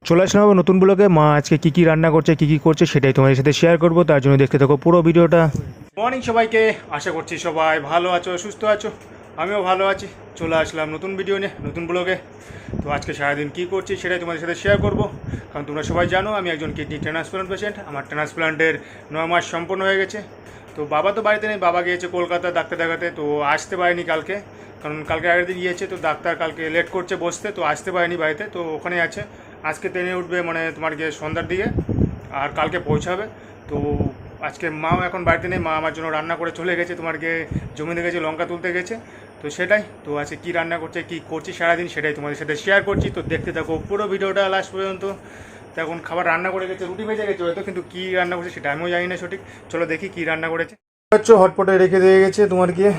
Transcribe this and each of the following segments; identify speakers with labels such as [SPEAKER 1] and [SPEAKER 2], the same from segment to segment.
[SPEAKER 1] চলে আসলাম আবার নতুন ব্লগে। মা আজকে কী কী রান্না করছে, কী কী করছে সেটাই তোমাদের সাথে শেয়ার করবো, তার জন্য দেখতে থাকো পুরো ভিডিওটা। মর্নিং সবাইকে, আশা করছি সবাই ভালো আছো, সুস্থ আছো। আমিও ভালো আছি। চলে আসলাম নতুন ভিডিও নিয়ে, নতুন ব্লগে। তো আজকে সারাদিন কী করছি সেটাই তোমাদের সাথে শেয়ার করবো। কারণ তোমরা সবাই জানো আমি একজন কিডনি ট্রান্সপ্লান্ট পেশেন্ট। আমার ট্রান্সপ্লান্টের 9 মাস সম্পন্ন হয়ে গেছে। তো বাবা তো বাড়িতে নেই, বাবা গিয়েছে কলকাতা ডাক্তার দেখাতে। তো আসতে পারেনি কালকে, কারণ কালকে আগের দিন গিয়েছে। তো ডাক্তার কালকে লেট করছে বসতে, তো আসতে পারেনি বাড়িতে। তো ওখানেই আছে। আজকে ট্রেনে উঠবে, মানে তোমার গিয়ে সন্ধ্যার দিকে, আর কালকে পৌঁছাবে। তো আজকে মাও এখন বাড়িতে নেই, মা আমার জন্য রান্না করে চলে গেছে, তোমার গিয়ে জমিতে গেছে, লঙ্কা তুলতে গেছে। তো সেটাই, তো আজকে কী রান্না করছে, কী করছি সারাদিন সেটাই তোমাদের সাথে শেয়ার করছি। তো দেখতে থাকো পুরো ভিডিওটা লাস্ট পর্যন্ত। তো এখন খাবার রান্না করে গেছে, রুটি ভেজে গেছে হয়তো, কিন্তু কী রান্না করছে সেটা আমিও জানি না সঠিক। চলো দেখি কী রান্না করেছে। হচ্ছে হটপটে রেখে দিয়ে গেছে তোমার গিয়ে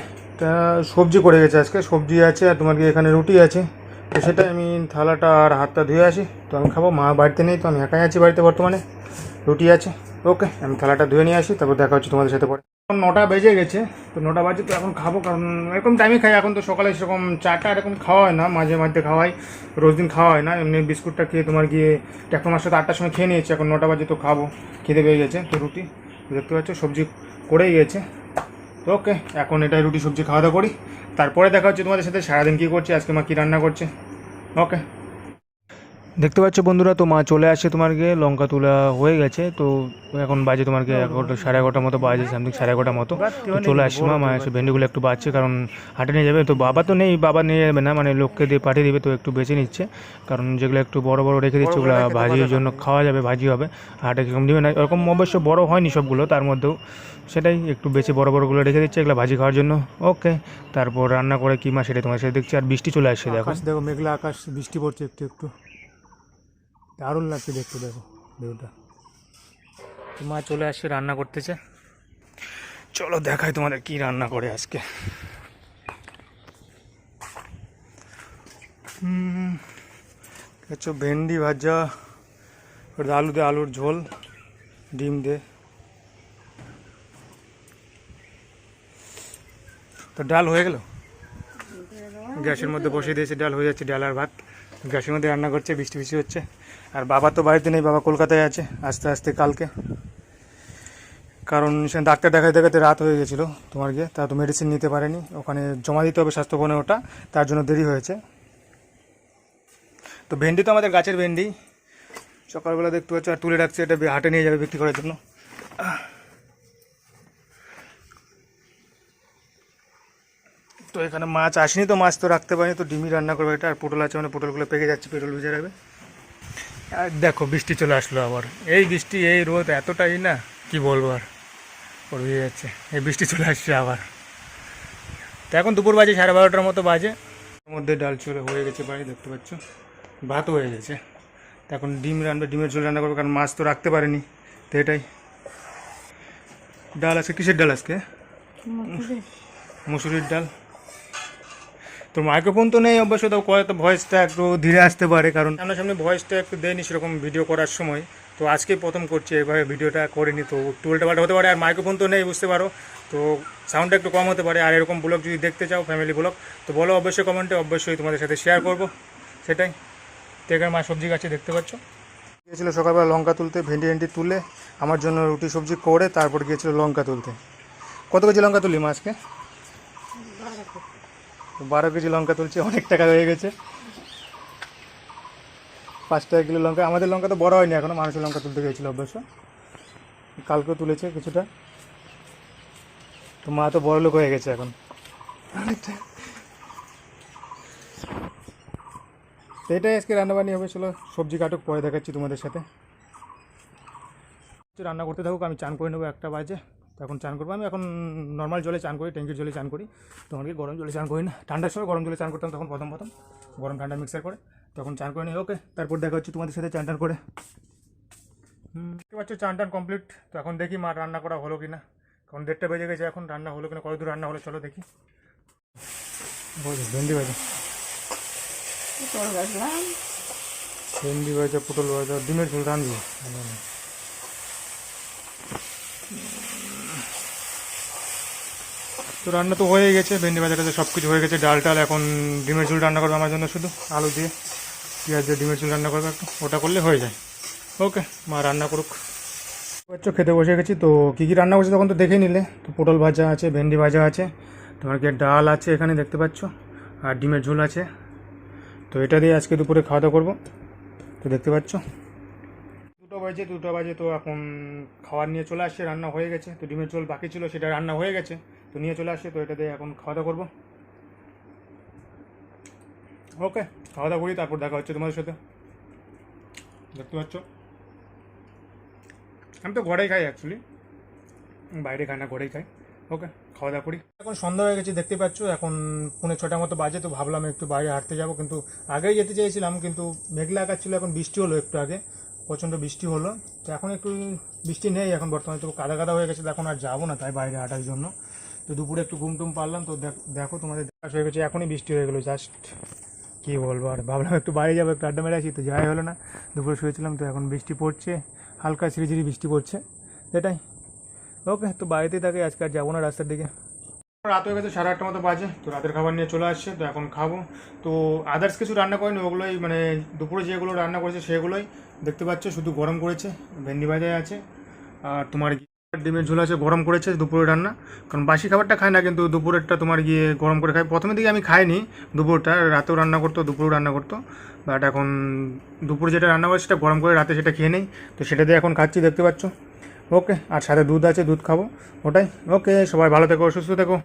[SPEAKER 1] সবজি করে গেছে আজকে, সবজি আছে আর তোমার গিয়ে এখানে রুটি আছে। তো সেটাই আমি থালাটা আর হাতটা ধুয়ে আসি, তো আমি খাবো। মা বাড়িতে নেই, তো আমি একাই আছি বাড়িতে বর্তমানে। রুটি আছে, ওকে আমি থালাটা ধুয়ে নিয়ে আসি, তারপর দেখা হচ্ছে তোমাদের সাথে পরে। এখন 9টা বেজে গেছে, তো 9টা বাজে, তো এখন খাবো। কারণ এরকম টাইমে খাই এখন, তো সকালে সেরকম চাটা এরকম খাওয়া হয় না, মাঝে মাঝে খাওয়া হয়, রোজ দিন খাওয়া হয় না। এমনি বিস্কুটটা খেয়ে তোমার গিয়ে একটা মাস সাথে 8টার সময় খেয়ে নিয়েছি, এখন 9টা বাজে, তো খাবো। খেতে পেয়ে গেছে, তো রুটি দেখতে পাচ্ছ সবজি করেই গেছে। তো ওকে, এখন এটাই রুটি সবজি খাওয়া দাওয়া করি, তারপরে দেখা হচ্ছে তোমাদের সাথে সারাদিন কী করছি, আজকে মা কী রান্না করছে। ওকে, দেখতে পাচ্ছ বন্ধুরা, তো মা চলে আসছে, তোমার গিয়ে লঙ্কা তোলা হয়ে গেছে। তো এখন বাজে তোমার গিয়ে 11টা, সাড়ে 11টার মতো বাজে, সামথিং সাড়ে 11টার মতো। তো চলে আসছি, মা এসে ভেন্ডিগুলো একটু বাঁচছে, কারণ হাটে নিয়ে যাবে। তো বাবা তো নেই, বাবা নিয়ে যাবে না, মানে লোককে দিয়ে পাঠিয়ে দেবে। তো একটু বেছে নিচ্ছে, কারণ যেগুলো একটু বড় বড় রেখে দিচ্ছে ওগুলো ভাজির জন্য খাওয়া যাবে, ভাজি হবে। হাটে কীরকম দেবে না, এরকম অবশ্য বড় হয়নি সবগুলো, তার মধ্যেও সেটাই একটু বেছে বড় বড়গুলো রেখে দিচ্ছে, এগুলো ভাজি খাওয়ার জন্য। ওকে, তারপর রান্না করে কি মা সেটাই তোমার সাথে দেখছি। আর বৃষ্টি চলে আসছে, দেখো দেখো মেঘলা আকাশ, বৃষ্টি পড়ছে একটু একটু, দারুণ লাগছে দেখতে। দেখো ভিউটা। তো মা চলে আসছে, রান্না করতেছে। চলো দেখাই তোমাদের কি রান্না করে আজকে। হচ্ছে ভেন্ডি ভাজা, আলু দিয়ে আলুর ঝোল, ডিম দিয়ে। তো ডাল হয়ে গেল, গ্যাসের মধ্যে বসিয়ে দিয়েছে, ডাল হয়ে যাচ্ছে, ডাল আর ভাত গ্যাসের মধ্যে রান্না করছে। বৃষ্টি বৃষ্টি হচ্ছে, আর বাবা তো বাড়িতে নেই, বাবা কলকাতায় আছে, আস্তে আস্তে কালকে। কারণ সে ডাক্তার দেখাতে দেখাতে রাত হয়ে গেছিলো তোমার গিয়ে, তা তো মেডিসিন নিতে পারেনি, ওখানে জমা দিতে হবে স্বাস্থ্যভবনে, ওটা তার জন্য দেরি হয়েছে। তো ভেন্ডি তো আমাদের গাছের ভেন্ডি, সকালবেলা দেখতে পাচ্ছ, আর তুলে রাখছে, এটা হাটে নিয়ে যাবে বিক্রি করার জন্য। তো এখানে মাছ আসেনি, তো মাছ তো রাখতে পারিনি, তো ডিমই রান্না করবে এটা। আর পটল আছে, মানে পটলগুলো পেকে যাচ্ছে, পেট্রোল ভিজে রাখবে। আর দেখো বৃষ্টি চলে আসলো আবার, এই বৃষ্টি এই রোদ এতটাই না, কি বলবো আর, পড়ে যাচ্ছে। এই বৃষ্টি চলে আসছে আবার। তো এখন দুপুর বাজে 12:30টার মতো বাজে। এর মধ্যে ডাল চলে হয়ে গেছে বাড়ি, দেখতে পাচ্ছ, ভাতও হয়ে গেছে। তো এখন ডিম রান্না, ডিমের ঝোল রান্না করবো, কারণ মাছ তো রাখতে পারিনি। তো এটাই ডাল আজকে, কিসের ডাল আজকে? মুসুরির ডাল। তো মাইক্রোফোন তো নেই অবশ্য, তো ভয়েসটা একটু ধীরে আসতে পারে, কারণ সামনে ভয়েসটা একটু দেয়নি সেরকম ভিডিও করার সময়। তো আজকেই প্রথম করছি, এভাবে ভিডিওটা করিনি, তো একটু উল্টাপাল্টা হতে পারে। আর মাইক্রোফোন তো নেই, বুঝতে পারো, তো সাউন্ডটা একটু কম হতে পারে। আর এরকম ব্লগ যদি দেখতে চাও, ফ্যামিলি ব্লগ, তো বলো অবশ্যই কমেন্টে, অবশ্যই তোমাদের সাথে শেয়ার করবো সেটাই। তো এখানে মা সবজি গাছে দেখতে পাচ্ছ, গিয়েছিলো সকালবেলা লঙ্কা তুলতে, ভেন্ডি তুলে আমার জন্য রুটি সবজি করে, তারপর গিয়েছিলো লঙ্কা তুলতে। কত কেজি লঙ্কা তুলি মা আজকে? 12 কেজি লঙ্কা তুলছি, অনেক টাকা হয়ে গেছে। 5 টাকা কিলো লঙ্কা। আমাদের লঙ্কা তো বড় হয়নি এখনো, মানুষের লঙ্কা তুলতে গিয়েছিল অবশ্য, কালকেও তুলেছে কিছুটা। তো মা তো বড় লোক হয়ে গেছে এখন অনেকটা। তো এটাই আজকে রান্নাবান্নি হবে। চলো সবজি কাটুক, পরে দেখাচ্ছি তোমাদের সাথে। রান্না করতে থাকুক, আমি চান করে নেবো, 1টা বাজে। তখন চান করবো। আমি এখন নর্মাল জলে চান করি, ট্যাঙ্কির জলে চান করি। তোমাকে গরম জলে চান করি না। ঠান্ডার সময় গরম জলে চান করতাম তখন, প্রথম গরম ঠান্ডা মিক্সার করে, তখন চান করে নিই। ওকে, তারপর দেখা হচ্ছে তোমাদের সাথে চান টান করে। দেখতে পাচ্ছ চান টান কমপ্লিট। তো এখন দেখি মা রান্না করা হলো কিনা, কারণ 1:30 বেজে গেছে, এখন রান্না হলো কিনা, কত দূর রান্না হলো চলো দেখি। ভেন্ডি ভাজা, ভেন্ডি ভাজা, পটল ভাজা, ডিমের ঝোল রাঁধবো। তো রান্না তো হয়ে গেছে, ভেন্ডি ভাজাটা সব কিছু হয়ে গেছে, ডাল টাল। এখন ডিমের ঝোল রান্না করবো আমার জন্য শুধু, আলু দিয়ে। পেঁয়াজ দিয়ে ডিমের ঝোল রান্না করবে একটু, ওটা করলে হয়ে যায়। ওকে, মা রান্না করুক। বাচ্চা খেতে বসে গেছি। তো কী কী রান্না করছে তখন তো দেখে নিলে। তো পটল ভাজা আছে, ভেন্ডি ভাজা আছে, তোমার কি ডাল আছে এখানে দেখতে পাচ্ছ, আর ডিমের ঝোল আছে। তো এটা দিয়ে আজকে দুপুরে খাওয়া দাওয়া করবো। তো দেখতে পাচ্ছ 2টা বাজে তো এখন খাবার নিয়ে চলে আসছে, রান্না হয়ে গেছে। তো ডিমের ঝোল বাকি ছিল, সেটা রান্না হয়ে গেছে, তো নিয়ে চলে আসছে। তো এটা দিয়ে এখন খাওয়া দাওয়া করবো। ওকে, খাওয়া দাওয়া করি, তারপর দেখা হচ্ছে তোমাদের সাথে। দেখতে পাচ্ছ আমি তো ঘরেই খাই, অ্যাকচুয়ালি বাইরে খাই না, ঘরেই খাই। ওকে, খাওয়া দাওয়া করি। এখন সন্ধ্যা হয়ে গেছে দেখতে পাচ্ছ, এখন 5:45 মতো বাজে। তো ভাবলাম একটু বাইরে হাঁটতে যাবো, কিন্তু আগেই যেতে চেয়েছিলাম, কিন্তু মেঘলা আকাশ ছিল। এখন বৃষ্টি হলো একটু আগে, প্রচণ্ড বৃষ্টি হলো। তো এখন একটু বৃষ্টি নেই এখন বর্তমানে, তো কাদা কাদা হয়ে গেছে। তো এখন আর যাবো না তাই বাইরে হাঁটার জন্য। তো দুপুরে একটু ঘুম টুম পারলাম। তো দেখো তোমাদের দেখা হয়ে গেছে, এখনই বৃষ্টি হয়ে গেলো। জাস্ট কী বলবো, আর ভাবলাম একটু বাইরে যাবো, একটু আড্ডা মেরে আসি, তো যাই হলো না। দুপুরে শুয়েছিলাম, তো এখন বৃষ্টি পড়ছে, হালকা ঝিরিঝিরি বৃষ্টি পড়ছে, এটাই। ওকে, তো বাড়িতেই থাকে আজকে, আর যাবো না রাস্তার দিকে। রাত হয়ে গেছে, 8:30 মতো বাজে। তো রাতের খাবার নিয়ে চলে আসছে, তো এখন খাবো। তো আদার্স কিছু রান্না করেনি, ওগুলোই মানে দুপুরে যেগুলো রান্না করেছে সেগুলোই দেখতে পাচ্ছ, শুধু গরম করেছে। ভেন্ডি ভাজা আছে, আর তোমার ডিমের ঝোল আছে, গরম করেছে দুপুরে রান্না। কারণ বাসি খাবারটা খায় না, কিন্তু দুপুরেরটা তোমার গিয়ে গরম করে খাই। প্রথমের দিকে আমি খাইনি দুপুরটা, রাতেও রান্না করতো, দুপুরেও রান্না করতো। বাট এখন দুপুরে যেটা রান্না করে সেটা গরম করে রাতে সেটা খেয়ে নেই। তো সেটা দিয়ে এখন খাচ্ছি, দেখতে পাচ্ছ। ওকে, আর সাথে দুধ আছে, দুধ খাবো ওটাই। ওকে, সবাই ভালো থেকো, সুস্থ থেকো।